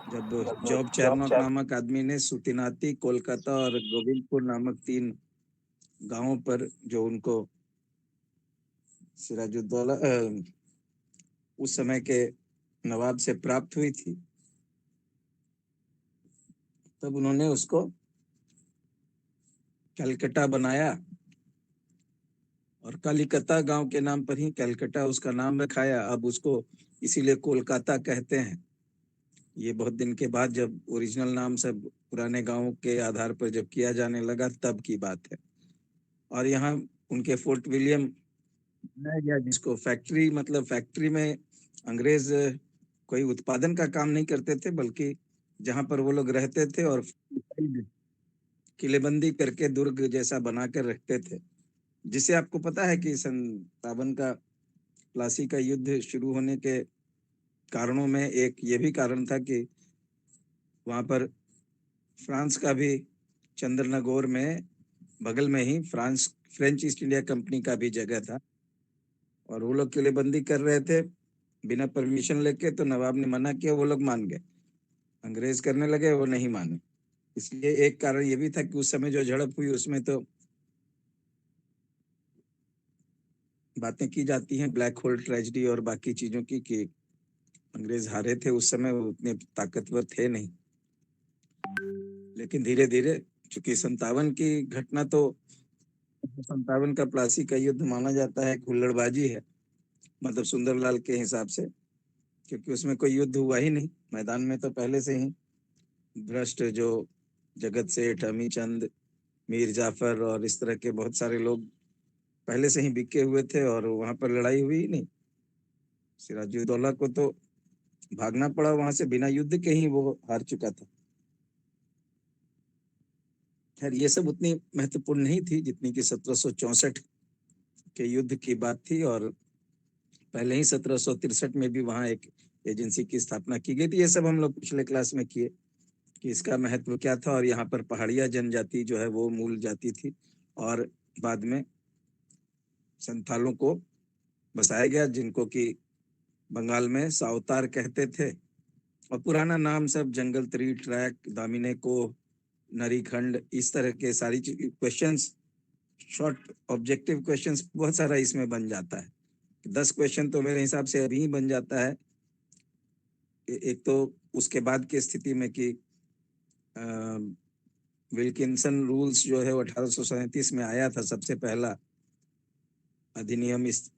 जब जॉब चेरनॉक नामक आदमी ने सुतिनाती, कोलकाता और गोविंदपुर नामक 3 गांवों पर जो उनको सिराजुद्दौला उस समय के नवाब से प्राप्त हुई थी, तब उन्होंने उसको कलकत्ता बनाया और कलिकता गांव के नाम पर ही कलकत्ता उसका नाम रखाया। अब उसको इसीलिए कोलकाता कहते हैं। ये बहुत दिन के बाद जब ओरिजिनल नाम सब पुराने गांवों के आधार पर जब किया जाने लगा तब की बात है। और यहाँ उनके फोर्ट विलियम बनाया गया, जिसको फैक्ट्री, मतलब फैक्ट्री में अंग्रेज कोई उत्पादन का काम नहीं करते थे, बल्कि जहां पर वो लोग रहते थे और किलेबंदी करके दुर्ग जैसा बनाकर रखते थे। जिससे आपको पता है कि सन 57 का प्लासी का युद्ध शुरू होने के कारणों में एक ये भी कारण था कि वहां पर फ्रांस का भी चंद्रनगौर में बगल में ही फ्रेंच ईस्ट इंडिया कंपनी का भी जगह था और वो लोग किलेबंदी कर रहे थे बिना परमिशन लेके। तो नवाब ने मना किया, वो लोग मान गए। अंग्रेज करने लगे, वो नहीं माने। इसलिए एक कारण ये भी था कि उस समय जो झड़प हुई उसमें तो बातें की जाती हैं ब्लैक होल ट्रेजेडी और बाकी चीजों की, कि अंग्रेज हारे थे उस समय, वो उतने ताकतवर थे नहीं। लेकिन धीरे धीरे, चूंकि 57 की घटना तो 57 का प्लासी का युद्ध माना जाता है, एक हुल्लड़बाजी है, मतलब सुंदरलाल के हिसाब से, क्योंकि उसमें कोई युद्ध हुआ ही नहीं। मैदान में तो पहले से ही भ्रष्ट जो जगत सेठ, अमीचंद, मीर जाफर और इस तरह के बहुत सारे लोग पहले से ही बिके हुए थे और वहां पर लड़ाई हुई ही नहीं। सिराजुद्दौला को तो भागना पड़ा वहां से, बिना युद्ध के ही वो हार चुका था। खैर, ये सब उतनी महत्वपूर्ण नहीं थी जितनी कि 1764 के युद्ध की बात थी। और पहले ही 1763 में भी वहां एक एजेंसी की स्थापना की गई थी। ये सब हम लोग पिछले क्लास में किए कि इसका महत्व क्या था। और यहाँ पर पहाड़िया जनजाति जो है वो मूल जाति थी और बाद में संथालों को बसाया गया, जिनको कि बंगाल में सावतार कहते थे। और पुराना नाम सब जंगल त्री, ट्रैक, दामिने को, नरीखंड, इस तरह के सारी क्वेश्चंस, शॉर्ट ऑब्जेक्टिव क्वेश्चंस बहुत सारा इसमें बन जाता है। 10 क्वेश्चन तो मेरे हिसाब से अभी ही बन जाता है। एक तो उसके बाद की स्थिति में कि विल्किंसन रूल्स जो है वो 1837 में आया था, सबसे पहला अधिनियम इस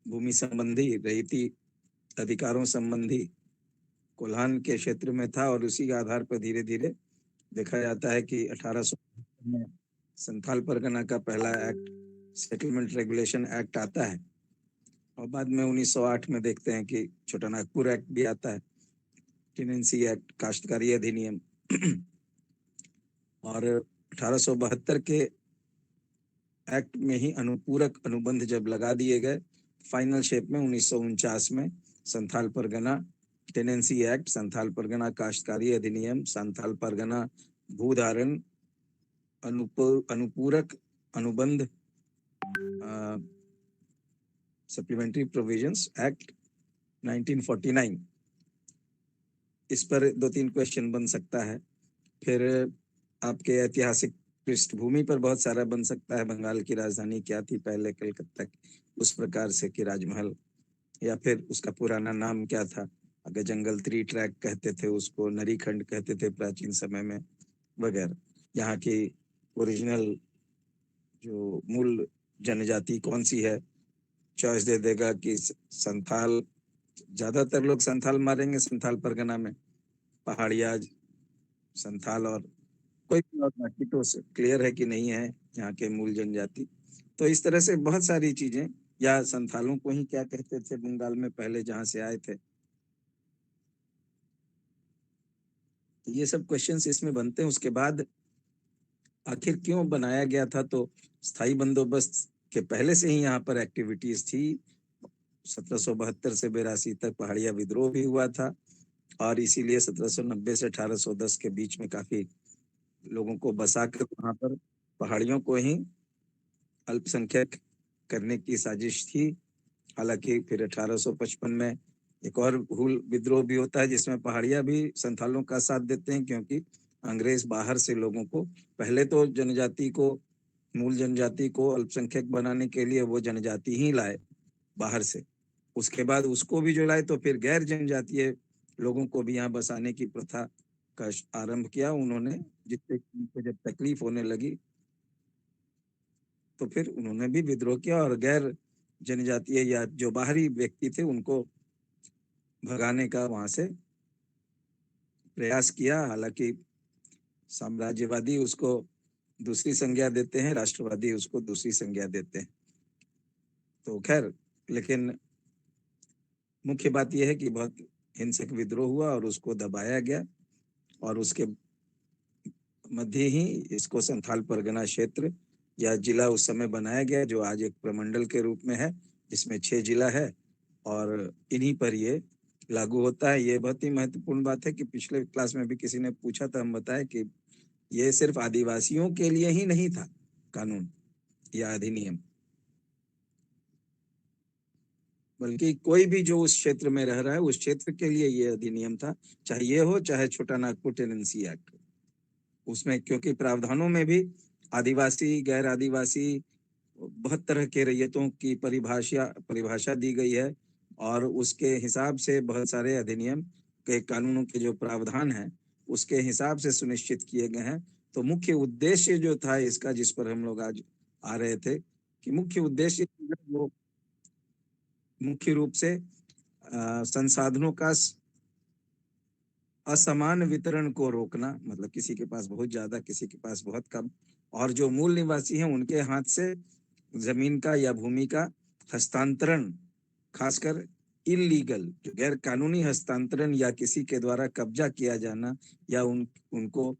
भूमि संबंधी, रईती अधिकारों संबंधी कोल्हान के क्षेत्र में था। और उसी के आधार पर धीरे धीरे देखा जाता है कि 1800 में संथाल परगना का पहला एक्ट, सेटलमेंट रेगुलेशन एक्ट आता है। और बाद में 1908 में देखते हैं कि छोटा नागपुर एक्ट भी आता है, टेनेंसी एक्ट, काश्तकारी अधिनियम। और 1872 के एक्ट में ही अनुपूरक अनुबंध जब लगा दिए गए फाइनल शेप में 1949 में, संथाल परगना टेनेंसी एक्ट, संथाल परगना काश्तकारी अधिनियम, संथाल परगना भूधारण अनुपूरक अनुबंध सप्लीमेंट्री प्रोविजंस एक्ट 1949। इस पर 2-3 क्वेश्चन बन सकता है। फिर आपके ऐतिहासिक पृष्ठभूमि पर बहुत सारा बन सकता है। बंगाल की राजधानी क्या थी पहले, कलकत्ता उस प्रकार से कि राजमहल, या फिर उसका पुराना नाम क्या था। अगर जंगल त्री ट्रैक कहते थे उसको, नरीखंड कहते थे प्राचीन समय में, वगैरह। यहाँ की ओरिजिनल जो मूल जनजाति कौन सी है, चॉइस दे देगा कि संथाल, ज्यादातर लोग संथाल मारेंगे संथाल परगना में, पहाड़िया, संथाल, और कोई भी और, बाकी तो क्लियर है कि नहीं है यहाँ के मूल जनजाति। तो इस तरह से बहुत सारी चीजें, या संथालों को ही क्या कहते थे बंगाल में पहले जहां से आए थे। ये सब क्वेश्चंस इसमें बनते हैं। उसके बाद आखिर क्यों बनाया गया था, तो स्थायी बंदोबस्त के पहले से ही यहाँ पर एक्टिविटीज थी। 1772 से 82 तक पहाड़िया विद्रोह भी हुआ था और इसीलिए 1790 से 1810 के बीच में काफी लोगों को बसाकर वहां पर पहाड़ियों को ही अल्पसंख्यक करने की साजिश थी। हालांकि फिर 1855 में एक और हुल विद्रोह भी होता है जिसमें पहाड़िया भी संथालों का साथ देते हैं, क्योंकि अंग्रेज बाहर से लोगों को, पहले तो जनजाति को, मूल जनजाति को अल्पसंख्यक बनाने के लिए वो जनजाति ही लाए बाहर से। उसके बाद उसको भी जो लाए तो फिर गैर जनजातीय लोगों को भी यहाँ बसाने की प्रथा का आरंभ किया उन्होंने, जिससे उनको जब तकलीफ होने लगी तो फिर उन्होंने भी विद्रोह किया और गैर जनजातीय या जो बाहरी व्यक्ति थे उनको भगाने का वहां से प्रयास किया। हालांकि साम्राज्यवादी उसको दूसरी संज्ञा देते हैं, राष्ट्रवादी उसको दूसरी संज्ञा देते हैं। तो खैर, लेकिन मुख्य बात यह है कि बहुत हिंसक विद्रोह हुआ और उसको दबाया गया, और उसके मध्य ही इसको संथाल परगना क्षेत्र या जिला उस समय बनाया गया, जो आज एक प्रमंडल के रूप में है, जिसमें 6 जिला है और इन्हीं पर ये लागू होता है। ये बहुत ही महत्वपूर्ण बात है कि पिछले क्लास में भी किसी ने पूछा था, हम बताए कि ये सिर्फ आदिवासियों के लिए ही नहीं था कानून या अधिनियम, बल्कि कोई भी जो उस क्षेत्र में रह रहा है उस क्षेत्र के लिए ये अधिनियम था, चाहे ये हो चाहे छोटा नागपुर टेनेंसी एक्ट। उसमें क्योंकि प्रावधानों में भी आदिवासी, गैर आदिवासी, बहुत तरह के रैयतों की परिभाषा दी गई है, और उसके हिसाब से बहुत सारे अधिनियम के कानूनों के जो प्रावधान हैं उसके हिसाब से सुनिश्चित किए गए हैं। तो मुख्य उद्देश्य जो था इसका, जिस पर हम लोग आज आ रहे थे, कि मुख्य उद्देश्य वो मुख्य रूप से संसाधनों का असमान वितरण को रोकना, मतलब किसी के पास बहुत ज्यादा, किसी के पास बहुत कम, और जो मूल निवासी हैं उनके हाथ से जमीन का या भूमि का हस्तांतरण, खासकर इलीगल, जो गैर कानूनी हस्तांतरण या किसी के द्वारा कब्जा किया जाना या उनको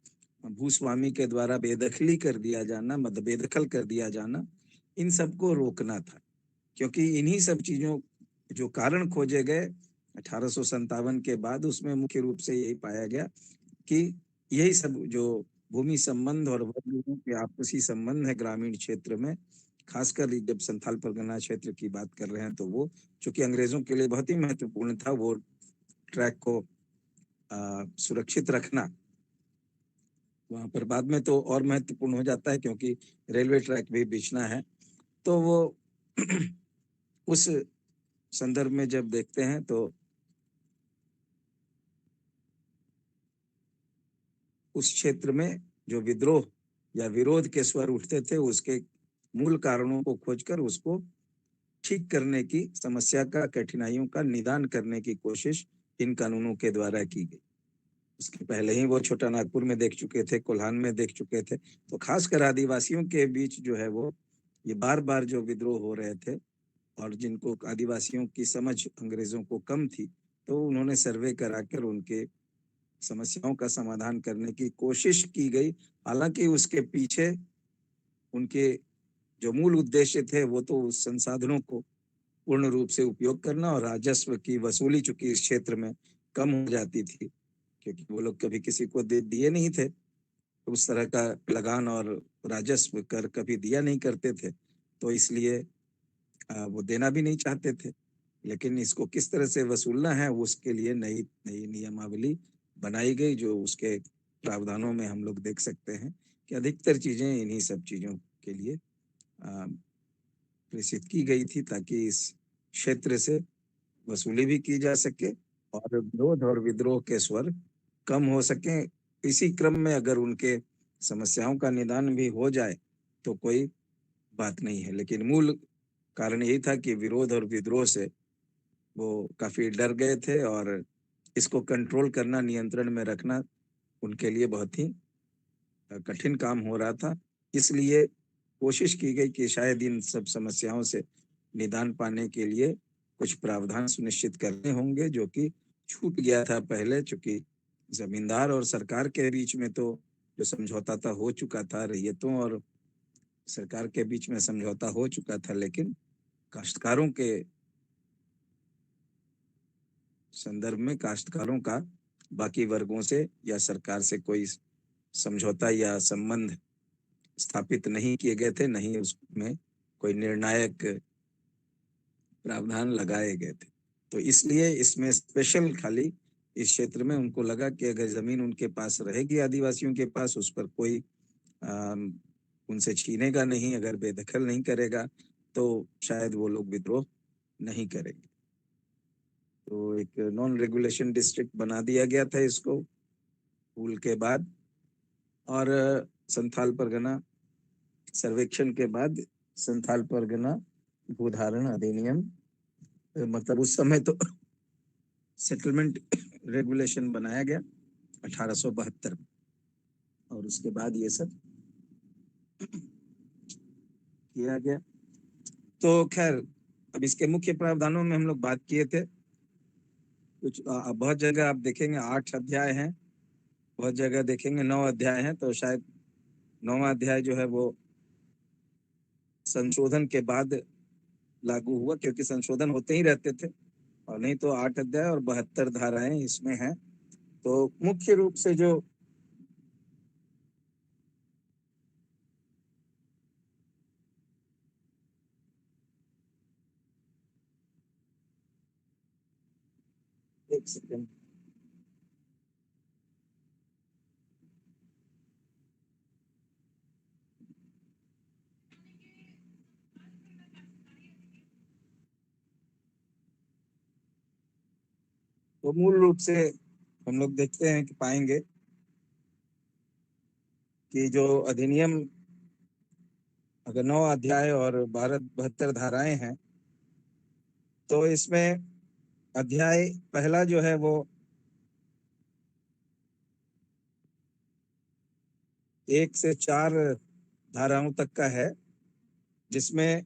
भूस्वामी के द्वारा बेदखली कर दिया जाना, मतलब बेदखल कर दिया जाना, इन सबको रोकना था। क्योंकि इन्हीं सब चीजों जो कारण खोजे गए 1857 के बाद, उसमें मुख्य रूप से यही पाया गया कि यही सब जो भूमि संबंध और लोगों के आपसी संबंध है ग्रामीण क्षेत्र में, खासकर जब संथाल परगना क्षेत्र की बात कर रहे हैं, तो वो चूंकि अंग्रेजों के लिए बहुत ही महत्वपूर्ण था वो ट्रैक को सुरक्षित रखना। वहां पर बाद में तो और महत्वपूर्ण हो जाता है क्योंकि रेलवे ट्रैक भी बिछना है। तो वो उस संदर्भ में जब देखते हैं तो उस क्षेत्र में जो विद्रोह या विरोध के स्वर उठते थे, उसके मूल कारणों को खोजकर उसको ठीक करने की, समस्या का, कठिनाइयों का निदान करने की कोशिश इन कानूनों के द्वारा की गई। उसके पहले ही वो छोटा नागपुर में देख चुके थे, कोल्हान में देख चुके थे। तो खासकर आदिवासियों के बीच जो है वो ये बार बार जो विद्रोह हो रहे थे, और जिनको आदिवासियों की समझ अंग्रेजों को कम थी, तो उन्होंने सर्वे कराकर उनके समस्याओं का समाधान करने की कोशिश की गई। हालांकि उसके पीछे उनके जो मूल उद्देश्य थे वो तो उस संसाधनों को पूर्ण रूप से उपयोग करना और राजस्व की वसूली, चूंकि इस क्षेत्र में कम हो जाती थी क्योंकि वो लोग कभी किसी को दिए नहीं थे, तो उस तरह का लगान और राजस्व कर कभी दिया नहीं करते थे, तो इसलिए वो देना भी नहीं चाहते थे। लेकिन इसको किस तरह से वसूलना है उसके लिए नई नई नियमावली बनाई गई, जो उसके प्रावधानों में हम लोग देख सकते हैं कि अधिकतर चीजें इन्हीं सब चीजों के लिए प्रेषित की गई थी, ताकि इस क्षेत्र से वसूली भी की जा सके और विरोध और विद्रोह के स्वर कम हो सके। इसी क्रम में अगर उनके समस्याओं का निदान भी हो जाए तो कोई बात नहीं है, लेकिन मूल कारण यही था कि विरोध और विद्रोह से वो काफी डर गए थे, और इसको कंट्रोल करना, नियंत्रण में रखना उनके लिए बहुत ही कठिन काम हो रहा था। इसलिए कोशिश की गई कि शायद इन सब समस्याओं से निदान पाने के लिए कुछ प्रावधान सुनिश्चित करने होंगे, जो कि छूट गया था पहले, चूंकि जमींदार और सरकार के बीच में तो जो समझौता था हो चुका था, रैयतों और सरकार के बीच में समझौता हो चुका था, लेकिन काश्तकारों के संदर्भ में काश्तकारों का बाकी वर्गों से या सरकार से कोई समझौता या संबंध स्थापित नहीं किए गए थे, नहीं उसमें कोई निर्णायक प्रावधान लगाए गए थे। तो इसलिए इसमें स्पेशल खाली इस क्षेत्र में उनको लगा कि अगर जमीन उनके पास रहेगी आदिवासियों के पास, उस पर कोई अम, उनसे छीनेगा नहीं, अगर बेदखल नहीं करेगा, तो शायद वो लोग विद्रोह नहीं करेंगे। तो एक नॉन रेगुलेशन डिस्ट्रिक्ट बना दिया गया था इसको भूल के बाद। और संथाल परगना सर्वेक्षण के बाद संथाल परगना भूधारण अधिनियम, मतलब उस समय तो सेटलमेंट रेगुलेशन बनाया गया 1872 में, और उसके बाद ये सब किया गया। तो खैर, अब इसके मुख्य प्रावधानों में हम लोग बात किए थे। कुछ बहुत जगह आप देखेंगे 8 अध्याय हैं, बहुत जगह देखेंगे 9 अध्याय हैं। तो शायद 9वां अध्याय जो है वो संशोधन के बाद लागू हुआ, क्योंकि संशोधन होते ही रहते थे। और नहीं तो 8 अध्याय और 72 धाराएं इसमें हैं। तो मुख्य रूप से जो एक सेकंड, तो मूल रूप से हम लोग देखते हैं कि पाएंगे कि जो अधिनियम, अगर 9 अध्याय और 72 धाराएं हैं, तो इसमें अध्याय पहला जो है वो 1 से 4 धाराओं तक का है, जिसमें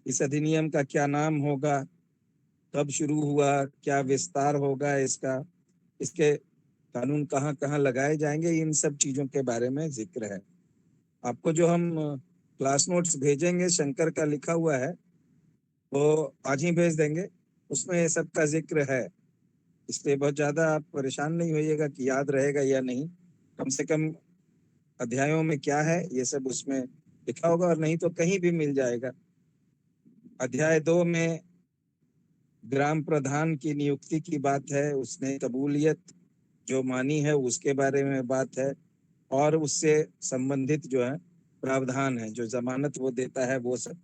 इस अधिनियम का क्या नाम होगा, कब शुरू हुआ, क्या विस्तार होगा इसका, इसके कानून कहाँ कहाँ लगाए जाएंगे, इन सब चीजों के बारे में जिक्र है। आपको जो हम क्लास नोट्स भेजेंगे, शंकर का लिखा हुआ है, वो आज ही भेज देंगे। उसमें ये सब का जिक्र है, इसलिए बहुत ज्यादा आप परेशान नहीं होइएगा कि याद रहेगा या नहीं। कम से कम अध्यायों में क्या है ये सब उसमें लिखा होगा, और नहीं तो कहीं भी मिल जाएगा। अध्याय 2 में ग्राम प्रधान की नियुक्ति की बात है, उसने कबूलियत जो मानी है उसके बारे में बात है, और उससे संबंधित जो है प्रावधान है, जो जमानत वो देता है वो सब।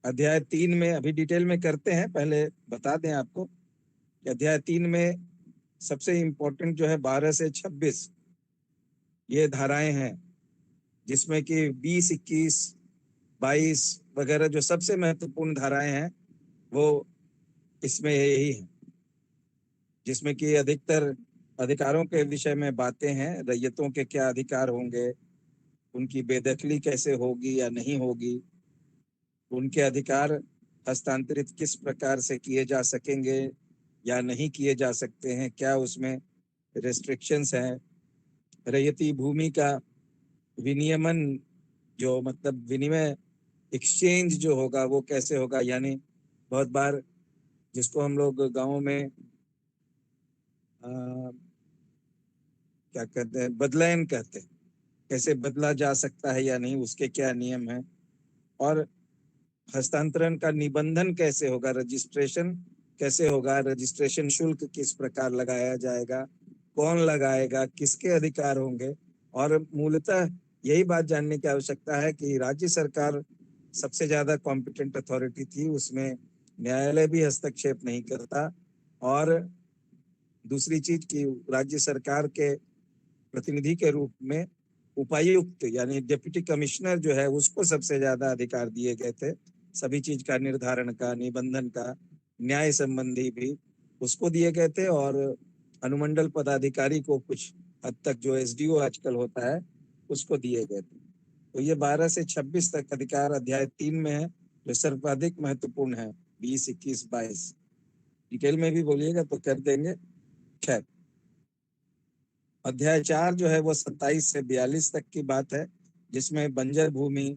अध्याय 3 में अभी डिटेल में करते हैं, पहले बता दें आपको कि अध्याय 3 में सबसे इम्पोर्टेंट जो है 12 से 26 ये धाराएं हैं, जिसमें कि 20, 21, 22 वगैरह जो सबसे महत्वपूर्ण धाराएं हैं वो इसमें यही है, जिसमें कि अधिकतर अधिकारों के विषय में बातें हैं। रैयतों के क्या अधिकार होंगे, उनकी बेदखली कैसे होगी या नहीं होगी, उनके अधिकार हस्तांतरित किस प्रकार से किए जा सकेंगे या नहीं किए जा सकते हैं, क्या उसमें रेस्ट्रिक्शंस हैं। रैयती भूमि का विनियमन, जो मतलब विनिमय, एक्सचेंज जो होगा वो कैसे होगा, यानी बहुत बार जिसको हम लोग गाँव में क्या कहते हैं, बदलायन कहते हैं, कैसे बदला जा सकता है या नहीं, उसके क्या नियम हैं। और हस्तांतरण का निबंधन कैसे होगा, रजिस्ट्रेशन कैसे होगा, रजिस्ट्रेशन शुल्क किस प्रकार लगाया जाएगा, कौन लगाएगा, किसके अधिकार होंगे। और मूलतः यही बात जानने की आवश्यकता है कि राज्य सरकार सबसे ज्यादा कॉम्पिटेंट अथॉरिटी थी, उसमें न्यायालय भी हस्तक्षेप नहीं करता। और दूसरी चीज कि राज्य सरकार के प्रतिनिधि के रूप में उपायुक्त यानी डिप्टी कमिश्नर जो है उसको सबसे ज्यादा अधिकार दिए गए थे, सभी चीज का निर्धारण का, निबंधन का, न्याय संबंधी भी उसको दिए गए थे। और अनुमंडल पदाधिकारी को कुछ हद तक, जो एसडीओ आजकल होता है, उसको दिए गए थे। तो ये 12 से 26 तक अधिकार अध्याय 3 में है, जो सर्वाधिक महत्वपूर्ण है। 20, 21, 22 डिटेल में भी बोलिएगा तो कर देंगे। खैर, अध्याय 4 जो है वो 27 से 42 तक की बात है, जिसमें बंजर भूमि,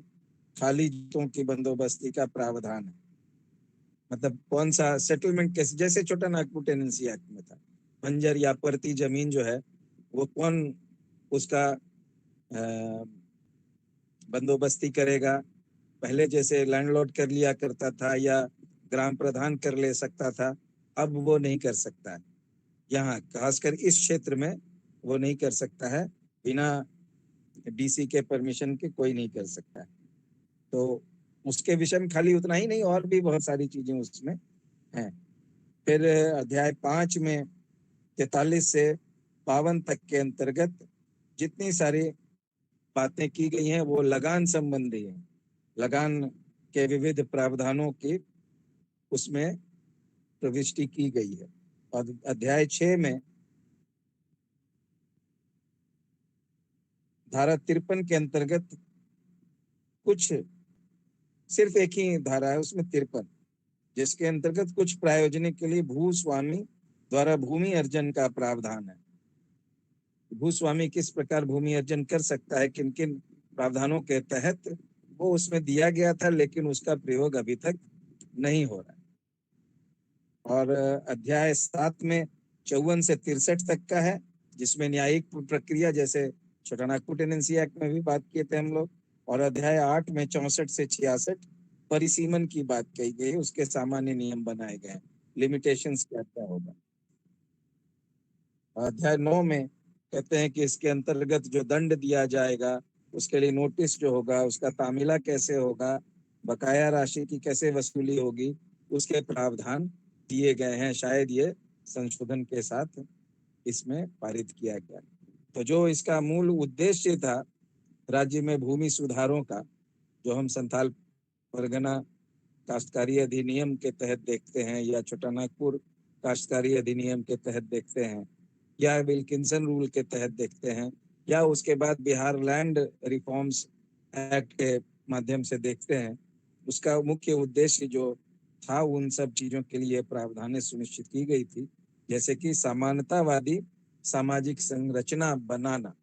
खाली जगहों की बंदोबस्ती का प्रावधान है। मतलब कौन सा सेटलमेंट कैसे, जैसे छोटा नागपुर टेनेंसी एक्ट में था, बंजर या परती जमीन जो है वो कौन उसका बंदोबस्ती करेगा। पहले जैसे लैंडलॉर्ड कर लिया करता था, या ग्राम प्रधान कर ले सकता था, अब वो नहीं कर सकता है। यहाँ खासकर इस क्षेत्र में वो नहीं कर सकता है, बिना डीसी के परमिशन के कोई नहीं कर सकता है। तो उसके विषय में खाली उतना ही नहीं, और भी बहुत सारी चीजें उसमें हैं। फिर अध्याय 5 में 43 से 52 तक के अंतर्गत जितनी सारी बातें की गई हैं वो लगान संबंधी है। लगान के विविध प्रावधानों की उसमें प्रविष्टि की गई है। और अध्याय 6 में धारा 53 के अंतर्गत कुछ, सिर्फ एक ही धारा है उसमें 53, जिसके अंतर्गत कुछ प्रायोजन के लिए भूस्वामी द्वारा भूमि अर्जन का प्रावधान है। भूस्वामी किस प्रकार भूमि अर्जन कर सकता है, किन किन प्रावधानों के तहत, वो उसमें दिया गया था, लेकिन उसका प्रयोग अभी तक नहीं हो रहा है। और अध्याय 7 में 54 से 63 तक का है, जिसमें न्यायिक प्रक्रिया, जैसे छोटा नागपुर टेनेंसी एक्ट में भी बात किए थे हम लोग। और अध्याय 8 में 64 से 66 परिसीमन की बात कही गई, उसके सामान्य नियम बनाए गए, लिमिटेशंस क्या क्या होगा। अध्याय 9 में कहते हैं कि इसके अंतर्गत जो दंड दिया जाएगा, उसके लिए नोटिस जो होगा, उसका तामीला कैसे होगा, बकाया राशि की कैसे वसूली होगी, उसके प्रावधान दिए गए हैं। शायद ये संशोधन के साथ इसमें पारित किया गया। तो जो इसका मूल उद्देश्य था राज्य में भूमि सुधारों का, जो हम संथाल परगना काश्तकारी अधिनियम के तहत देखते हैं, या छोटा नागपुर काश्तकारी अधिनियम के तहत देखते हैं, या विल्किंसन रूल के तहत देखते हैं, या उसके बाद बिहार लैंड रिफॉर्म्स एक्ट के माध्यम से देखते हैं, उसका मुख्य उद्देश्य जो था, उन सब चीजों के लिए प्रावधानें सुनिश्चित की गई थी, जैसे कि समानतावादी सामाजिक संरचना बनाना,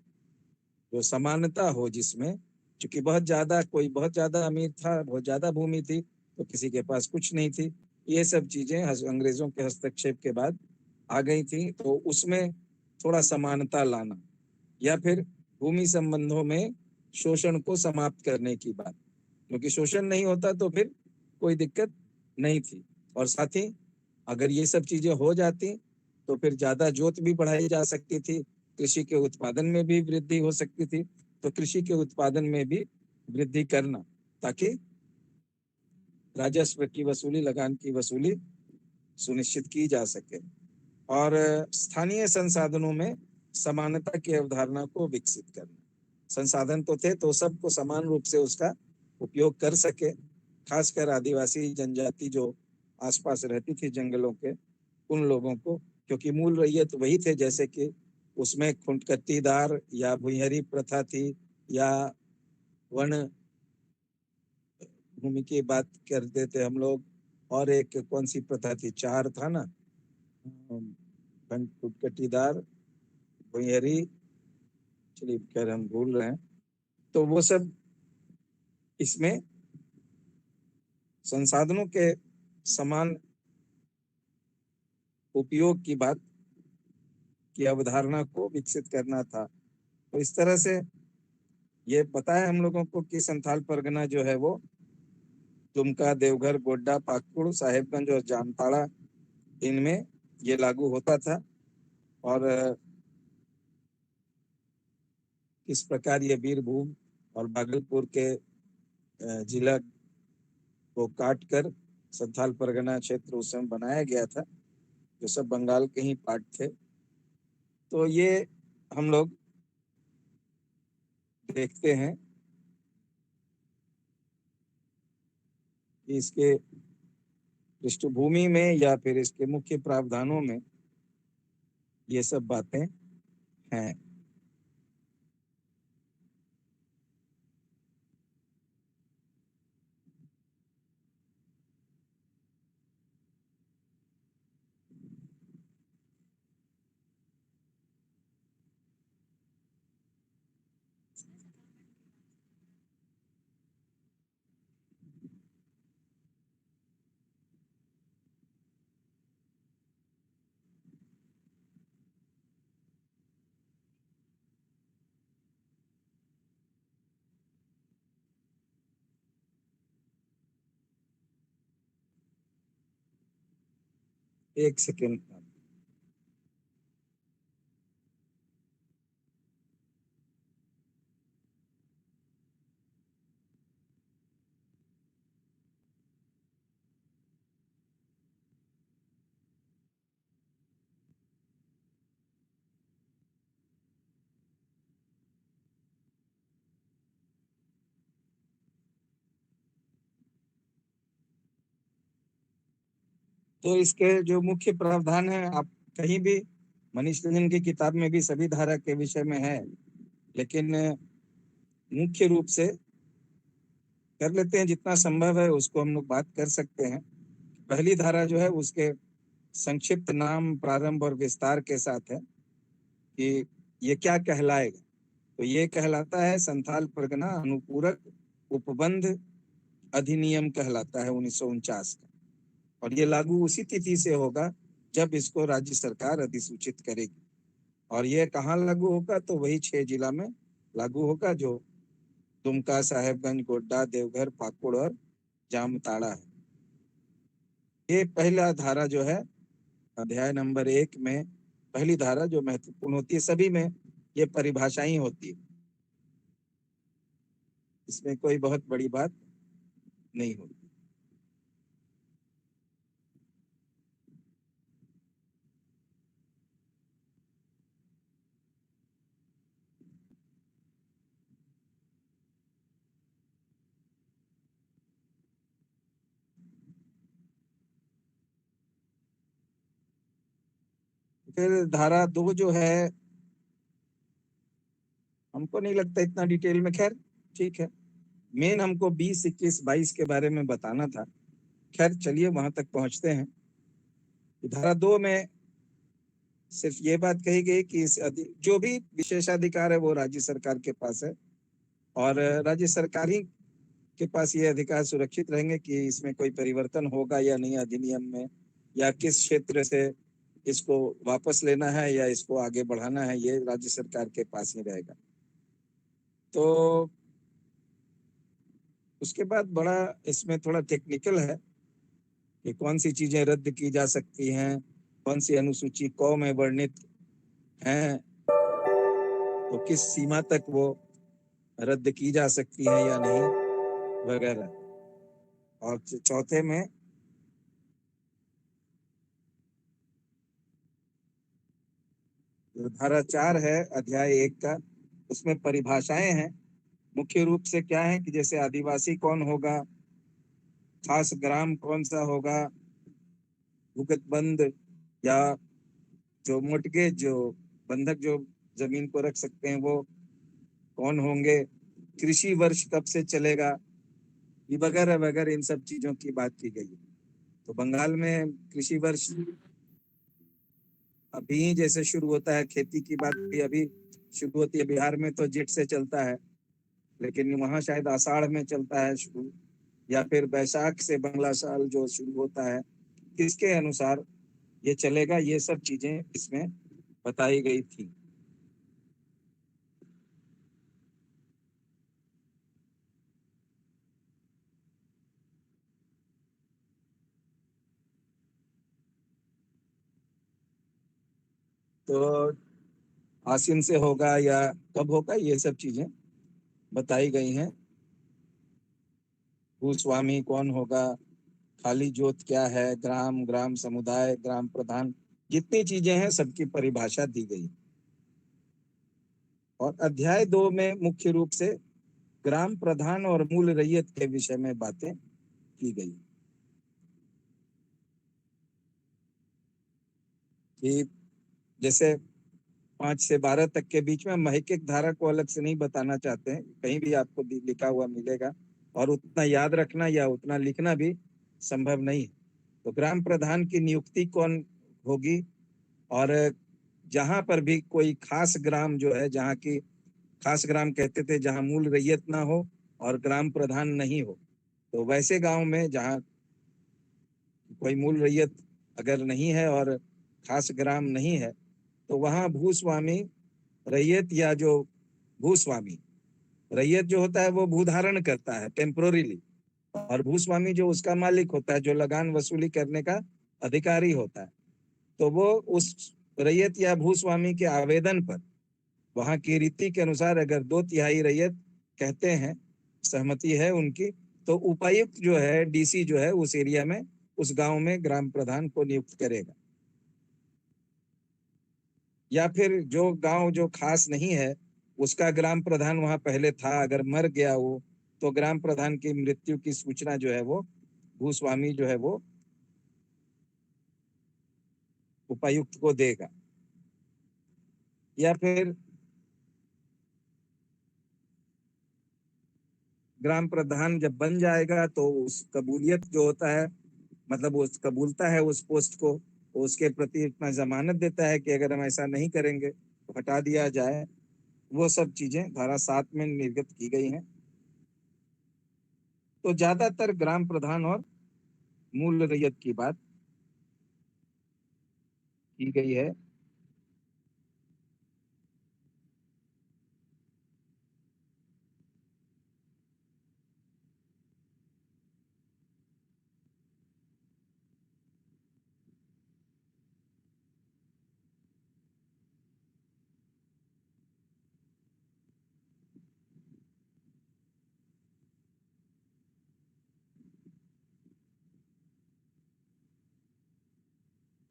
जो समानता हो, जिसमें चूंकि कोई बहुत ज्यादा अमीर था, बहुत ज्यादा भूमि थी, तो किसी के पास कुछ नहीं थी। ये सब चीजें अंग्रेजों के हस्तक्षेप के बाद आ गई थी, तो उसमें थोड़ा समानता लाना, या फिर भूमि संबंधों में शोषण को समाप्त करने की बात, क्योंकि शोषण नहीं होता तो फिर कोई दिक्कत नहीं थी। और साथ ही अगर ये सब चीजें हो जाती तो फिर ज्यादा जोत भी बढ़ाई जा सकती थी, कृषि के उत्पादन में भी वृद्धि हो सकती थी। तो कृषि के उत्पादन में भी वृद्धि करना, ताकि राजस्व की वसूली, लगान की वसूली सुनिश्चित की जा सके। और स्थानीय संसाधनों में समानता की अवधारणा को विकसित करना। संसाधन तो थे, तो सबको समान रूप से उसका उपयोग कर सके, खासकर आदिवासी जनजाति जो आसपास रहती थी जंगलों के, उन लोगों को, क्योंकि मूल रैयत वही थे। जैसे कि उसमें खुंटकतीदार या भुइहरी प्रथा थी, या वन भूमि की बात करते थे हम लोग, और एक कौन सी प्रथा थी, चार था ना, खुंटकतीदार, भुइहरी, चलिए खैर हम भूल रहे हैं। तो वो सब इसमें संसाधनों के समान उपयोग की बात की अवधारणा को विकसित करना था। तो इस तरह से ये पता है हम लोगों को कि संथाल परगना जो है वो दुमका, देवघर, गोड्डा, पाकुड़, साहेबगंज और जामताड़ा, इनमें ये लागू होता था। और किस प्रकार ये बीरभूम और भागलपुर के जिला को काट कर संथाल परगना क्षेत्र उस समय बनाया गया था, जो सब बंगाल के ही पार्ट थे। तो ये हम लोग देखते हैं कि इसके पृष्ठभूमि में या फिर इसके मुख्य प्रावधानों में ये सब बातें हैं। एक सेकेंड। तो इसके जो मुख्य प्रावधान है, आप कहीं भी मनीष रंजन की किताब में भी सभी धारा के विषय में है, लेकिन मुख्य रूप से कर लेते हैं जितना संभव है उसको हम लोग बात कर सकते हैं। पहली धारा जो है उसके संक्षिप्त नाम, प्रारंभ और विस्तार के साथ है कि ये क्या कहलाएगा। तो ये कहलाता है संथाल परगना अनुपूरक उपबंध अधिनियम कहलाता है 1949 का, और ये लागू उसी तिथि से होगा जब इसको राज्य सरकार अधिसूचित करेगी। और ये कहाँ लागू होगा, तो वही 6 जिला में लागू होगा जो दुमका, साहेबगंज, गोड्डा, देवघर, पाकुड़ और जामताड़ा है। ये पहला धारा जो है अध्याय नंबर 1 में पहली धारा जो महत्वपूर्ण होती है, सभी में ये परिभाषाएं होती है, इसमें कोई बहुत बड़ी बात नहीं होती। फिर धारा 2 जो है, हमको नहीं लगता इतना डिटेल में, खैर ठीक है। मेन हमको 20, 21, 22 के बारे में बताना था। खैर चलिए वहां तक पहुंचते हैं। धारा 2 में सिर्फ ये बात कही गई कि जो भी विशेषाधिकार है वो राज्य सरकार के पास है, और राज्य सरकार ही के पास ये अधिकार सुरक्षित रहेंगे कि इसमें कोई परिवर्तन होगा या नहीं अधिनियम में, या किस क्षेत्र से इसको वापस लेना है या इसको आगे बढ़ाना है, ये राज्य सरकार के पास ही रहेगा। तो उसके बाद बड़ा इसमें थोड़ा टेक्निकल है कि कौन सी चीजें रद्द की जा सकती हैं, कौन सी अनुसूची क में वर्णित हैं, तो किस सीमा तक वो रद्द की जा सकती है या नहीं, वगैरह। और चौथे में धारा 4 है अध्याय 1 का, उसमें परिभाषाएं हैं। मुख्य रूप से क्या है कि जैसे आदिवासी कौन होगा, खास ग्राम कौन सा होगा, भूगत बंद या जो मोटगेज, जो बंधक जो जमीन को रख सकते हैं वो कौन होंगे, कृषि वर्ष कब से चलेगा, ये वगैरह वगैरह, इन सब चीजों की बात की गई है। तो बंगाल में कृषि वर्ष अभी जैसे शुरू होता है, खेती की बात भी अभी शुरू होती है। बिहार में तो जेठ से चलता है, लेकिन वहां शायद आषाढ़ में चलता है शुरू, या फिर बैसाख से बंगला साल जो शुरू होता है, किसके अनुसार ये चलेगा, ये सब चीजें इसमें बताई गई थी। तो आसिन से होगा या कब होगा, ये सब चीजें बताई गई हैं। भूस्वामी कौन होगा, खाली जोत क्या है, ग्राम, ग्राम समुदाय, ग्राम प्रधान, जितनी चीजें हैं सबकी परिभाषा दी गई। और अध्याय 2 में मुख्य रूप से ग्राम प्रधान और मूल रैयत के विषय में बातें की गई कि जैसे 5 से 12 तक के बीच में, हम एक एक धारा को अलग से नहीं बताना चाहते हैं, कहीं भी आपको लिखा हुआ मिलेगा, और उतना याद रखना या उतना लिखना भी संभव नहीं है। तो ग्राम प्रधान की नियुक्ति कौन होगी, और जहां पर भी कोई खास ग्राम जो है, जहाँ की खास ग्राम कहते थे जहाँ मूल रैयत ना हो और ग्राम प्रधान नहीं हो, तो वैसे गांव में जहाँ कोई मूल रैयत अगर नहीं है और खास ग्राम नहीं है, तो वहाँ भूस्वामी रैयत, या जो भूस्वामी, रैयत जो होता है वो भूधारण करता है टेम्पोररीली, और भूस्वामी जो उसका मालिक होता है, जो लगान वसूली करने का अधिकारी होता है, तो वो उस रैयत या भूस्वामी के आवेदन पर वहां की रीति के अनुसार अगर 2/3 रैयत कहते हैं, सहमति है उनकी, तो उपायुक्त जो है, डीसी जो है, उस एरिया में, उस गांव में ग्राम प्रधान को नियुक्त करेगा। या फिर जो गांव जो खास नहीं है, उसका ग्राम प्रधान वहां पहले था, अगर मर गया वो, तो ग्राम प्रधान की मृत्यु की सूचना जो है वो भूस्वामी जो है वो उपायुक्त को देगा। या फिर ग्राम प्रधान जब बन जाएगा तो उस कबूलियत जो होता है, मतलब वो कबूलता है उस पोस्ट को, तो उसके प्रति इतना जमानत देता है कि अगर हम ऐसा नहीं करेंगे तो हटा दिया जाए। वो सब चीजें धारा 7 में निर्गत की गई हैं। तो ज्यादातर ग्राम प्रधान और मूल रैयत की बात की गई है।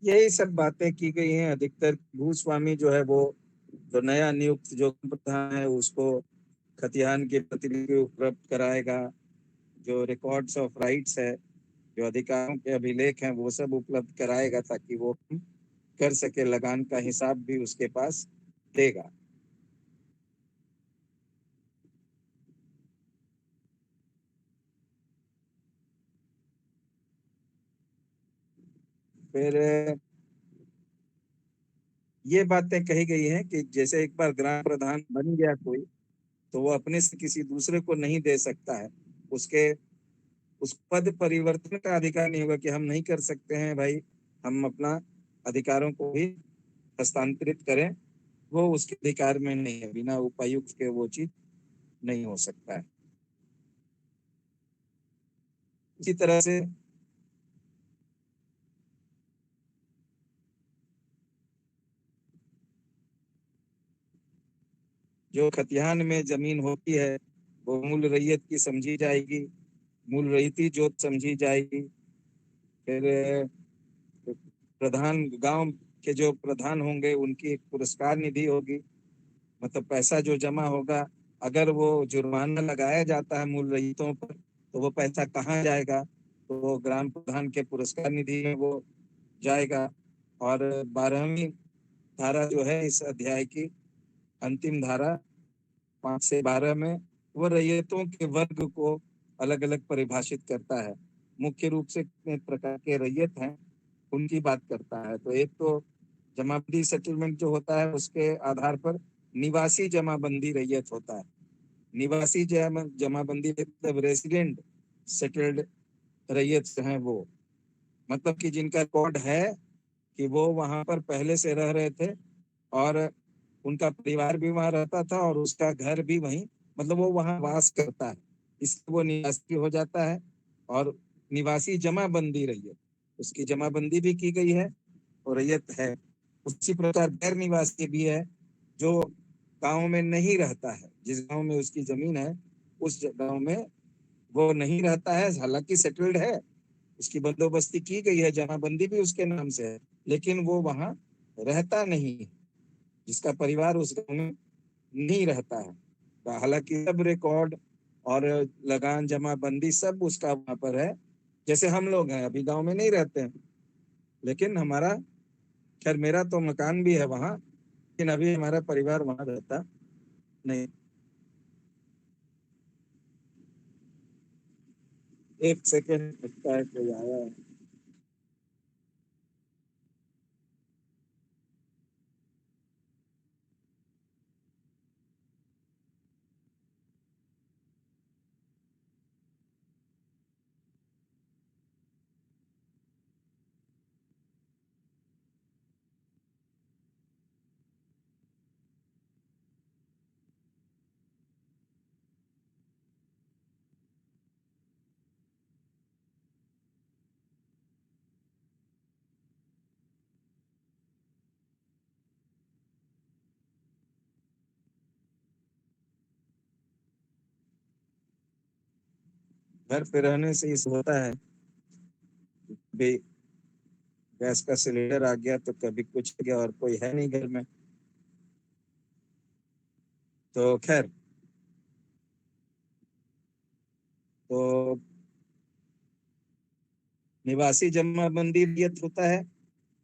यही सब बातें की गई हैं। अधिकतर भूस्वामी जो है वो, जो नया नियुक्त जो प्रधान है, उसको खतिहान की प्रतिलिपि उपलब्ध कराएगा, जो रिकॉर्ड्स ऑफ राइट्स है, जो अधिकारों के अभिलेख हैं, वो सब उपलब्ध कराएगा, ताकि वो कर सके, लगान का हिसाब भी उसके पास देगा। फिर ये बातें कही गई हैं कि जैसे एक बार ग्राम प्रधान बन गया कोई, तो वो अपने से किसी दूसरे को नहीं दे सकता है। उसके उस पद परिवर्तन का अधिकार नहीं होगा कि हम नहीं कर सकते हैं भाई, हम अपना अधिकारों को भी हस्तांतरित करें। वो उसके अधिकार में नहीं है, बिना उपायुक्त के वो चीज नहीं हो सकता है। इसी तरह से जो खतिहान में जमीन होती है, वो मूल रैयत की समझी जाएगी, मूल रईती जोत समझी जाएगी। फिर प्रधान, गांव के जो प्रधान होंगे, उनकी एक पुरस्कार निधि होगी, मतलब पैसा जो जमा होगा। अगर वो जुर्माना लगाया जाता है मूल रईतों पर, तो वो पैसा कहाँ जाएगा? तो वो ग्राम प्रधान के पुरस्कार निधि में वो जाएगा। और 12वीं धारा जो है इस अध्याय की, अंतिम धारा 5 से 12 में, वो रैयतों के वर्ग को अलग अलग परिभाषित करता है। मुख्य रूप से कितने प्रकार के रैयत हैं उनकी बात करता है। तो एक तो जमाबंदी सेटलमेंट जो होता है, उसके आधार पर निवासी जमाबंदी रैयत होता है। निवासी जमाबंदी मतलब रेसिडेंट सेटल्ड रैयत हैं वो, मतलब कि जिनका रिकॉर्ड है कि वो वहां पर पहले से रह रहे थे, और उनका परिवार भी वहां रहता था, और उसका घर भी वहीं, मतलब वो वहां वास करता है, इसलिए वो निवासी हो जाता है। और निवासी जमाबंदी रैयत, उसकी जमाबंदी भी की गई है और रैयत है। उसी प्रकार गैर निवासी भी है, जो गांव में नहीं रहता है, जिस गांव में उसकी जमीन है, उस गांव में वो नहीं रहता है, हालांकि सेटल्ड है, उसकी बंदोबस्ती की गई है, जमाबंदी भी उसके नाम से है, लेकिन वो वहां रहता नहीं है, जिसका परिवार उस गांव में नहीं रहता है। हालांकि सब रिकॉर्ड और लगान जमाबंदी सब उसका वहां पर है। जैसे हम लोग हैं, अभी गांव में नहीं रहते हैं, लेकिन हमारा, खैर मेरा तो मकान भी है वहाँ, लेकिन अभी हमारा परिवार वहां रहता नहीं। एक सेकेंड, लगता है कोई आया है। घर पे रहने से इस होता है, भी गैस का सिलेंडर आ गया तो कभी कुछ हो गया और कोई है नहीं घर में। तो खैर, तो निवासी जमाबंदी रैयत होता है,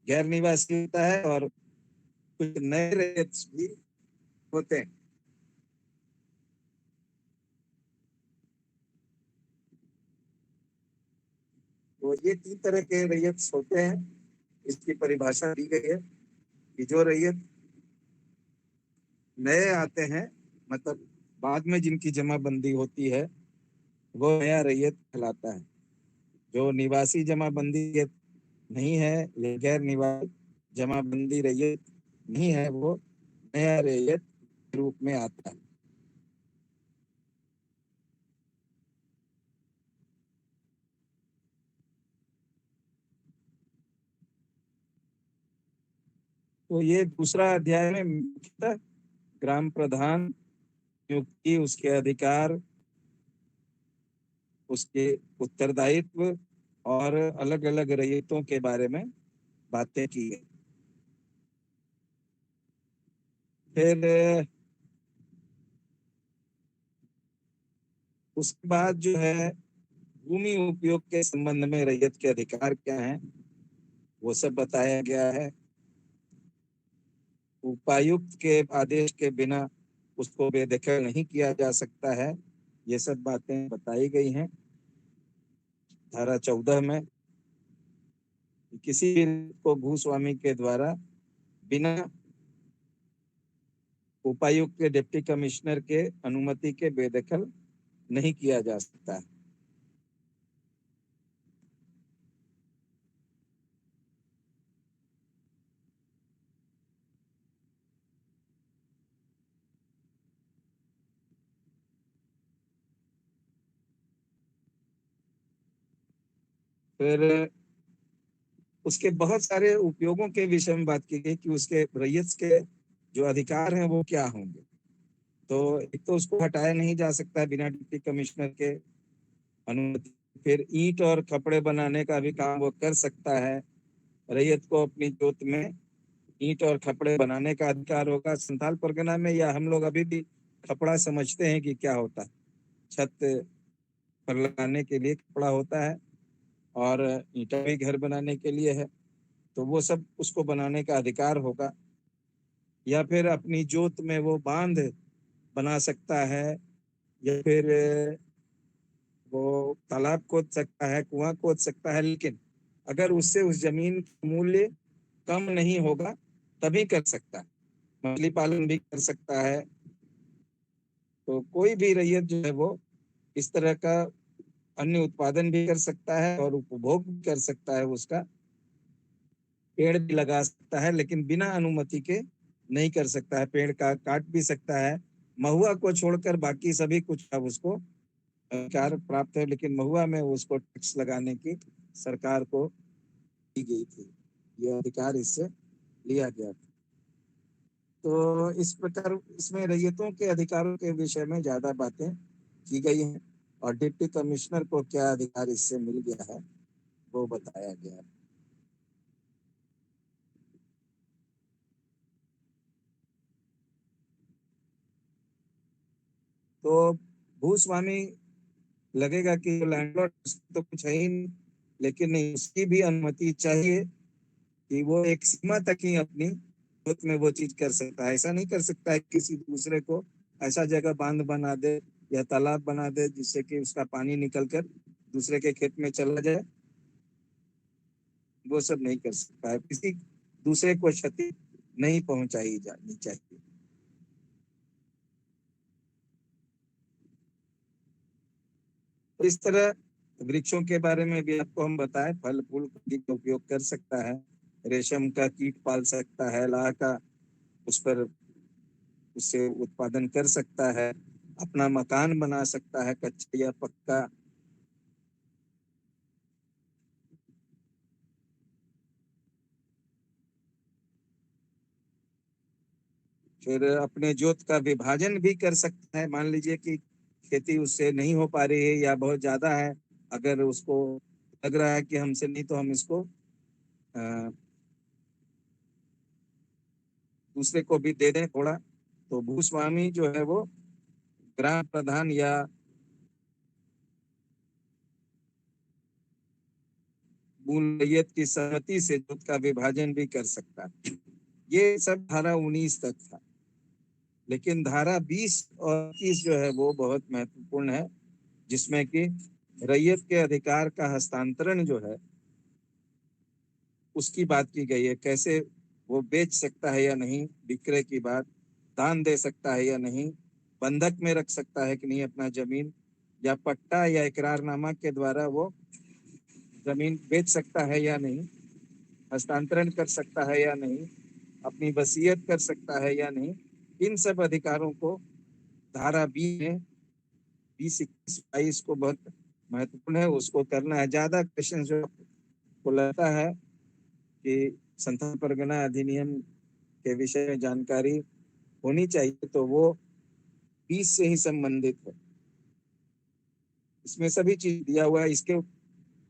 गैर निवासी होता है, और कुछ नए रैयत भी होते हैं। तो ये 3 तरह के रैयत होते हैं। इसकी परिभाषा दी गई है कि जो रैयत नए आते हैं, मतलब बाद में जिनकी जमाबंदी होती है, वो नया रैयत कहलाता है। जो निवासी जमाबंदी रैयत नहीं है या गैर निवासी जमाबंदी रैयत नहीं है, वो नया रैयत के रूप में आता है। तो ये दूसरा अध्याय में मुख्यतः ग्राम प्रधान नियुक्ति, उसके अधिकार, उसके उत्तरदायित्व और अलग अलग रैयतों के बारे में बातें की गई। फिर उसके बाद जो है, भूमि उपयोग के संबंध में रैयत के अधिकार क्या हैं, वो सब बताया गया है। उपायुक्त के आदेश के बिना उसको बेदखल नहीं किया जा सकता है, ये सब बातें बताई गई हैं धारा 14 में। किसी भी को भूस्वामी के द्वारा बिना उपायुक्त के, डिप्टी कमिश्नर के अनुमति के बेदखल नहीं किया जा सकता है। फिर उसके बहुत सारे उपयोगों के विषय में बात की गई कि उसके रैयत के जो अधिकार हैं वो क्या होंगे। तो एक तो उसको हटाया नहीं जा सकता बिना डिप्टी कमिश्नर के अनुमति। फिर ईंट और कपड़े बनाने का भी काम वो कर सकता है। रैयत को अपनी जोत में ईंट और कपड़े बनाने का अधिकार होगा। संथाल परगना में, या हम लोग अभी भी कपड़ा समझते हैं कि क्या होता है, छत पर लगाने के लिए कपड़ा होता है, और ईंटा भी घर बनाने के लिए है। तो वो सब उसको बनाने का अधिकार होगा। या फिर अपनी जोत में वो बांध बना सकता है, या फिर वो तालाब खोद सकता है, कुआं खोद सकता है, लेकिन अगर उससे उस जमीन का मूल्य कम नहीं होगा तभी कर सकता है। मछली पालन भी कर सकता है। तो कोई भी रैयत जो है वो इस तरह का अन्य उत्पादन भी कर सकता है और उपभोग भी कर सकता है उसका। पेड़ भी लगा सकता है, लेकिन बिना अनुमति के नहीं कर सकता है। पेड़ का काट भी सकता है। महुआ को छोड़कर बाकी सभी कुछ अब उसको अधिकार प्राप्त है, लेकिन महुआ में उसको टैक्स लगाने की सरकार को दी गई थी। यह अधिकार इससे लिया गया था। तो इस प्रकार इसमें रैयतों के अधिकारों के विषय में ज्यादा बातें की गई हैं, और डिप्टी कमिश्नर को क्या अधिकार इससे मिल गया है वो बताया गया है। तो भूस्वामी लगेगा कि लैंडलॉर्ड तो कुछ है ही नहीं, लेकिन नहीं, उसकी भी अनुमति चाहिए कि वो एक सीमा तक ही अपनी जोत में वो चीज कर सकता है। ऐसा नहीं कर सकता है किसी दूसरे को ऐसा जगह बांध बना दे या तालाब बना दे जिससे कि उसका पानी निकल कर दूसरे के खेत में चला जाए। वो सब नहीं कर सकता है। किसी दूसरे को क्षति नहीं पहुंचाई जानी चाहिए। तो इस तरह वृक्षों के बारे में भी आपको हम बताएं, फल फूल का उपयोग कर सकता है, रेशम का कीट पाल सकता है, लाह का उस पर उससे उत्पादन कर सकता है, अपना मकान बना सकता है कच्चा या पक्का। फिर अपने जोत का विभाजन भी कर सकता है। मान लीजिए कि खेती उससे नहीं हो पा रही है या बहुत ज्यादा है, अगर उसको लग रहा है कि हमसे नहीं तो हम इसको दूसरे को भी दे दें थोड़ा, तो भूस्वामी जो है वो ग्राम प्रधान या मूल रैयत की सहमति से जोत का विभाजन भी कर सकता है। ये सब धारा 19 तक था, लेकिन धारा 20 और 21 जो है वो बहुत महत्वपूर्ण है, जिसमें कि रैयत के अधिकार का हस्तांतरण जो है उसकी बात की गई है। कैसे वो बेच सकता है या नहीं, विक्रय की बात, दान दे सकता है या नहीं, बंधक में रख सकता है कि नहीं अपना जमीन, या पट्टा या इकरारनामा के द्वारा वो जमीन बेच सकता है या नहीं, हस्तांतरण कर सकता है या नहीं, अपनी वसीयत कर सकता है या नहीं। इन सब अधिकारों को धारा 20 में 20, 21, 22 को बहुत महत्वपूर्ण है, उसको करना है। ज्यादा क्वेश्चन जो को लगता है कि संथाल परगना अधिनियम के विषय में जानकारी होनी चाहिए, तो वो 20 से ही संबंधित है। इसमें सभी चीज दिया हुआ है। इसके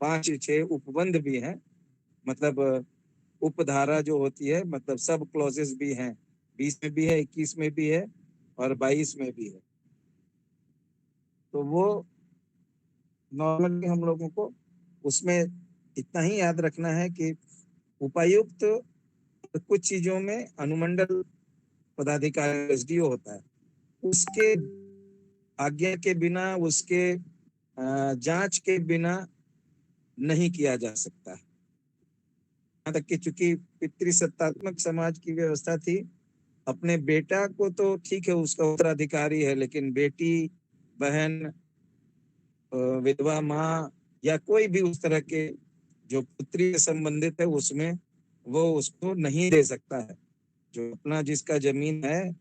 5-6 उपबंध भी हैं, मतलब उपधारा जो होती है, मतलब सब क्लॉजेस भी हैं। 20 में भी है, 21 में भी है और 22 में भी है। तो वो नॉर्मली हम लोगों को उसमें इतना ही याद रखना है कि उपायुक्त कुछ चीजों में अनुमंडल पदाधिकारी एसडीओ होता है, उसके आज्ञा के बिना, उसके जांच के बिना नहीं किया जा सकता है। यहाँ तक कि चूंकि पितृसत्तात्मक समाज की व्यवस्था थी, अपने बेटा को तो ठीक है उसका उत्तराधिकारी है, लेकिन बेटी, बहन, विधवा माँ या कोई भी उस तरह के जो पुत्री से संबंधित है उसमें वो उसको नहीं दे सकता है। जो अपना जिसका जमीन है,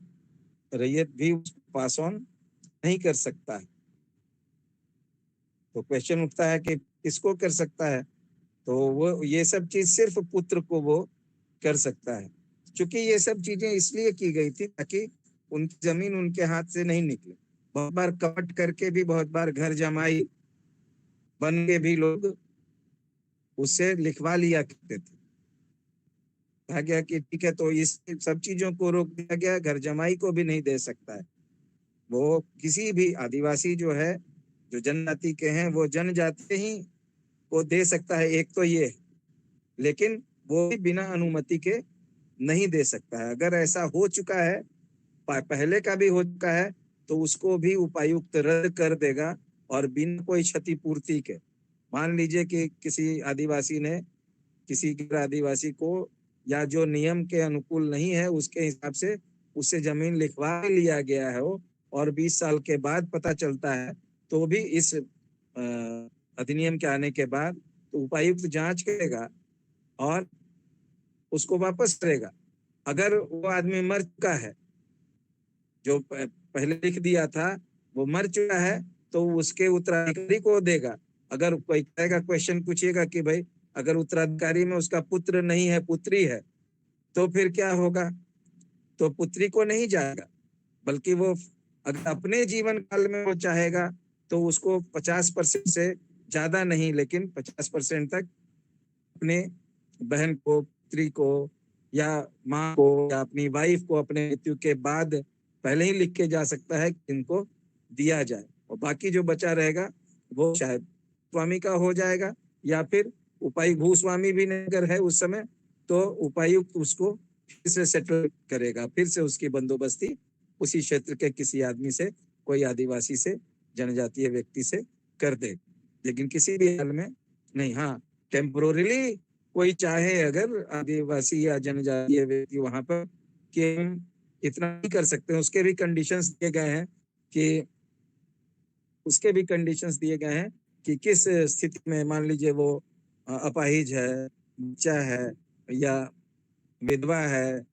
रैयत भी उसको पास ऑन नहीं कर सकता है। तो क्वेश्चन उठता है कि किसको कर सकता है, तो वो ये सब चीज सिर्फ पुत्र को वो कर सकता है। क्योंकि ये सब चीजें इसलिए की गई थी ताकि उनकी जमीन उनके हाथ से नहीं निकले। बहुत बार कपट करके भी, बहुत बार घर जमाई बन के भी लोग उससे लिखवा लिया करते थे। कहा गया कि ठीक है, तो इस सब चीजों को रोक दिया गया, घर जमाई को भी नहीं दे सकता है। वो किसी भी आदिवासी जो है, जो जनजाति के हैं, वो जनजाति ही को दे सकता है, एक तो ये, लेकिन वो भी बिना अनुमति के नहीं दे सकता है। अगर ऐसा हो चुका है, पहले का भी हो चुका है, तो उसको भी उपायुक्त रद्द कर देगा और बिना कोई क्षतिपूर्ति के। मान लीजिए कि किसी आदिवासी ने किसी गैर आदिवासी को, या जो नियम के अनुकूल नहीं है उसके हिसाब से उससे जमीन लिखवा लिया गया है हो, और 20 साल के बाद पता चलता है, तो भी इस अधिनियम के आने के बाद तो उपायुक्त जांच करेगा और उसको वापस करेगा। अगर वो आदमी मर चुका है, जो पहले लिख दिया था वो मर चुका है, तो उसके उत्तराधिकारी को देगा। अगर कोई कहेगा, क्वेश्चन पूछिएगा कि भाई अगर उत्तराधिकारी में उसका पुत्र नहीं है, पुत्री है, तो फिर क्या होगा? तो पुत्री को नहीं जाएगा, बल्कि वो अगर अपने जीवन काल में वो चाहेगा तो उसको 50% से ज्यादा नहीं, लेकिन 50% तक अपने बहन को, पुत्री को या माँ को या अपनी वाइफ को अपने मृत्यु के बाद पहले ही लिख के जा सकता है कि इनको दिया जाए, और बाकी जो बचा रहेगा वो शायद स्वामी का हो जाएगा, या फिर उपायुक्त, भूस्वामी भी नहीं अगर है उस समय, तो उपायुक्त उसको फिर से सेटल करेगा, फिर से उसकी बंदोबस्ती उसी क्षेत्र के किसी आदमी से, कोई आदिवासी से, जनजातीय व्यक्ति से कर दे। लेकिन किसी भी हाल में नहीं। हाँ, टेम्पोररीली कोई चाहे अगर आदिवासी या जनजातीय व्यक्ति वहां पर, कि हम इतना नहीं कर सकते, उसके भी कंडीशंस दिए गए हैं कि उसके भी कंडीशंस दिए गए हैं कि किस स्थिति में, मान लीजिए वो अपाहिज है, बच्चा है, या विधवा है,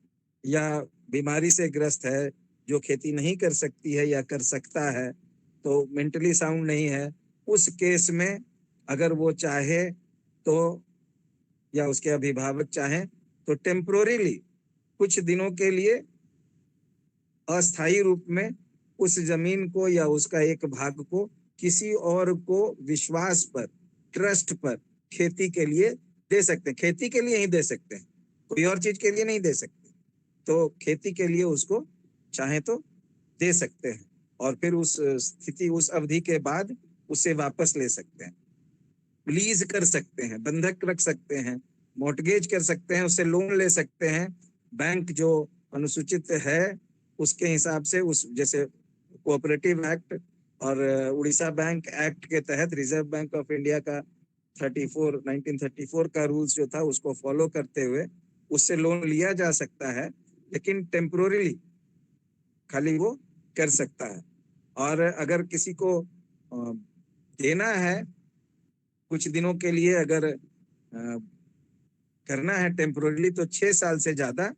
या बीमारी से ग्रस्त है, जो खेती नहीं कर सकती है या कर सकता है तो मेंटली साउंड नहीं है, उस केस में अगर वो चाहे तो, या उसके अभिभावक चाहें तो टेम्पोररीली कुछ दिनों के लिए अस्थायी रूप में उस जमीन को या उसका एक भाग को किसी और को विश्वास पर, ट्रस्ट पर खेती के लिए दे सकते हैं। खेती के लिए ही दे सकते हैं, कोई और चीज के लिए नहीं दे सकते। तो खेती के लिए उसको चाहे तो दे सकते हैं और फिर उस स्थिति, उस अवधि के बाद उसे वापस ले सकते हैं, लीज कर सकते हैं, बंधक रख सकते हैं, मॉर्टगेज कर सकते हैं, उससे लोन ले सकते हैं। बैंक जो अनुसूचित है उसके हिसाब से, उस जैसे कोऑपरेटिव एक्ट और उड़ीसा बैंक एक्ट के तहत रिजर्व बैंक ऑफ इंडिया का 1934 का रूल्स जो था उसको फॉलो करते हुए उससे लोन लिया जा सकता है, लेकिन टेम्पोररीली खाली वो कर सकता है। और अगर किसी को देना है कुछ दिनों के लिए, अगर करना है टेम्पोररीली, तो 6 साल से ज्यादा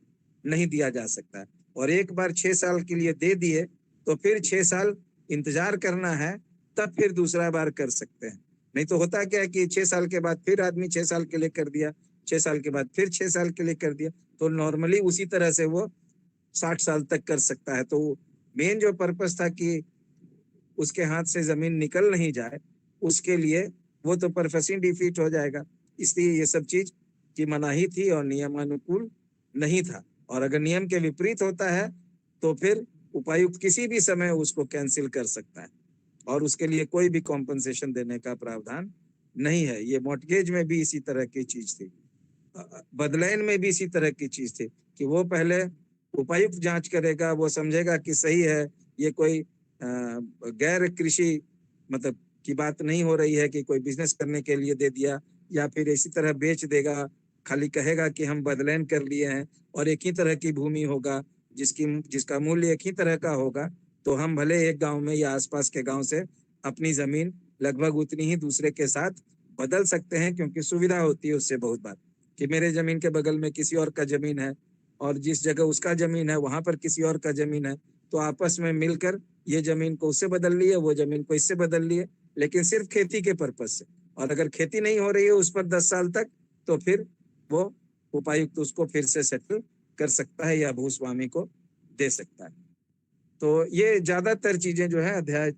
नहीं दिया जा सकता। और एक बार 6 साल के लिए दे दिए तो फिर 6 साल इंतजार करना है, तब फिर दूसरा बार कर सकते हैं। नहीं तो होता क्या है कि 6 साल के बाद फिर आदमी 6 साल के लिए कर दिया, 6 साल के बाद फिर 6 साल के लिए कर दिया, तो नॉर्मली उसी तरह से वो 60 साल तक कर सकता है। तो मेन जो पर्पस था कि उसके हाथ से जमीन निकल नहीं जाए, उसके लिए वो तो पर्पस ही डिफीट हो जाएगा। इसलिए ये सब चीज की मनाही थी और नियमानुकूल नहीं था। और अगर नियम के विपरीत होता है तो फिर उपायुक्त किसी भी समय उसको कैंसिल कर सकता है और उसके लिए कोई भी कॉम्पनसेशन देने का प्रावधान नहीं है। ये मॉर्टगेज में भी इसी तरह की चीज थी, बदलैन में भी इसी तरह की चीज थी कि वो पहले उपायुक्त जांच करेगा, वो समझेगा कि सही है, ये कोई गैर कृषि मतलब की बात नहीं हो रही है कि कोई बिजनेस करने के लिए दे दिया या फिर इसी तरह बेच देगा, खाली कहेगा कि हम बदलैन कर लिए हैं और एक ही तरह की भूमि होगा जिसका मूल्य एक ही तरह का होगा, तो हम भले एक गांव में या आसपास के गांव से अपनी जमीन लगभग उतनी ही दूसरे के साथ बदल सकते हैं, क्योंकि सुविधा होती है उससे बहुत बार कि मेरे जमीन के बगल में किसी और का जमीन है और जिस जगह उसका जमीन है वहां पर किसी और का जमीन है, तो आपस में मिलकर ये जमीन को उससे बदल लिए, वो जमीन को इससे बदल लिए, लेकिन सिर्फ खेती के पर्पज से। और अगर खेती नहीं हो रही है उस पर 10 साल तक, तो फिर वो उपायुक्त उसको फिर से सेटल कर सकता है या भूस्वामी को दे सकता है। तो ये ज्यादातर चीजें जो है अध्याय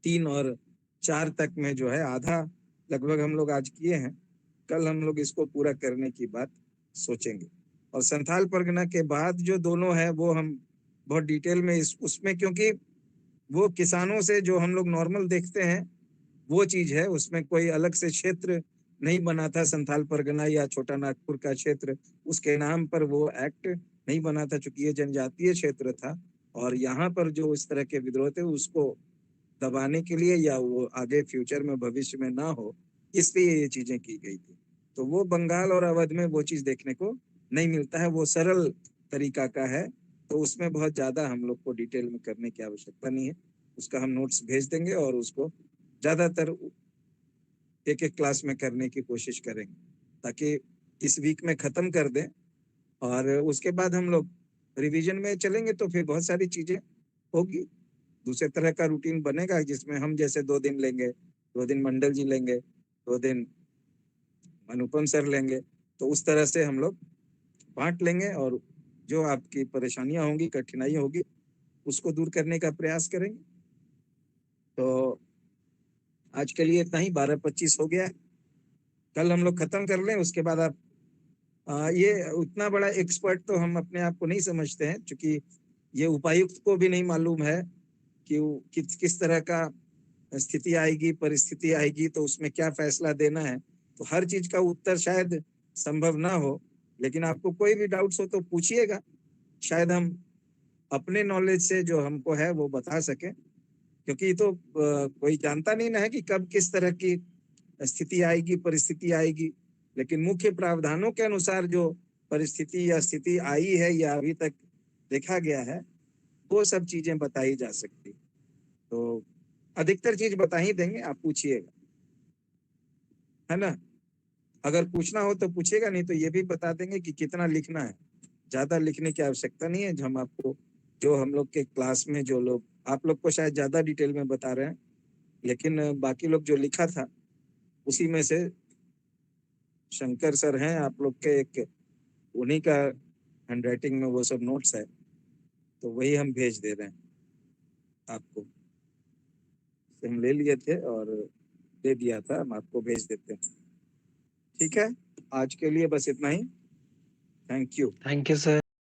3 और 4 तक में जो है आधा लगभग हम लोग आज किए हैं। कल हम लोग इसको पूरा करने की बात सोचेंगे। और संथाल परगना के बाद जो दोनों है वो हम बहुत डिटेल में उसमें, क्योंकि वो किसानों से जो हम लोग नॉर्मल देखते हैं वो चीज है, उसमें कोई अलग से क्षेत्र नहीं बना था। संथाल परगना या छोटा नागपुर का क्षेत्र, उसके नाम पर वो एक्ट नहीं बना था, चूंकि ये जनजातीय क्षेत्र था। और यहाँ पर जो इस तरह के विद्रोह थे उसको दबाने के लिए या वो आगे फ्यूचर में भविष्य में ना हो, इसलिए ये चीजें की गई थी। तो वो बंगाल और अवध में वो चीज देखने को नहीं मिलता है, वो सरल तरीका का है। तो उसमें बहुत ज्यादा हम लोग को डिटेल में करने की आवश्यकता नहीं है। उसका हम नोट्स भेज देंगे और उसको ज्यादातर एक एक क्लास में करने की कोशिश करेंगे, ताकि इस वीक में खत्म कर दें और उसके बाद हम लोग रिवीजन में चलेंगे। तो फिर बहुत सारी चीजें होगी, दूसरे तरह का रूटीन बनेगा, जिसमें हम जैसे 2 दिन लेंगे, 2 दिन मंडल जी लेंगे, 2 दिन अनुपम सर लेंगे, तो उस तरह से हम लोग बांट लेंगे और जो आपकी परेशानियां होंगी, कठिनाई होगी, उसको दूर करने का प्रयास करेंगे। तो आज के लिए इतना ही, 12:25 हो गया है। कल हम लोग खत्म कर लें, उसके बाद आप ये उतना बड़ा एक्सपर्ट तो हम अपने आप को नहीं समझते हैं, क्योंकि ये उपायुक्त को भी नहीं मालूम है कि किस तरह का स्थिति आएगी, परिस्थिति आएगी, तो उसमें क्या फैसला देना है। तो हर चीज का उत्तर शायद संभव ना हो, लेकिन आपको कोई भी डाउट्स हो तो पूछिएगा, शायद हम अपने नॉलेज से जो हमको है वो बता सके, क्योंकि ये तो कोई जानता नहीं ना है कि कब किस तरह की स्थिति आएगी, परिस्थिति आएगी। लेकिन मुख्य प्रावधानों के अनुसार जो परिस्थिति या स्थिति आई है या अभी तक देखा गया है, वो सब चीजें बताई जा सकती। तो अधिकतर चीज बता ही देंगे, आप पूछिएगा, है ना। अगर पूछना हो तो पूछिएगा, नहीं तो ये भी बता देंगे कि कितना लिखना है। ज्यादा लिखने की आवश्यकता नहीं है। हम आपको जो हम लोग के क्लास में जो लोग, आप लोग को शायद ज्यादा डिटेल में बता रहे हैं, लेकिन बाकी लोग जो लिखा था उसी में से शंकर सर हैं आप लोग के, एक उन्हीं का हैंडराइटिंग में वो सब नोट्स है, तो वही हम भेज दे रहे हैं। आपको, हम ले लिए थे और दे दिया था, हम आपको भेज देते हैं। ठीक है, आज के लिए बस इतना ही। Thank you. Thank you sir.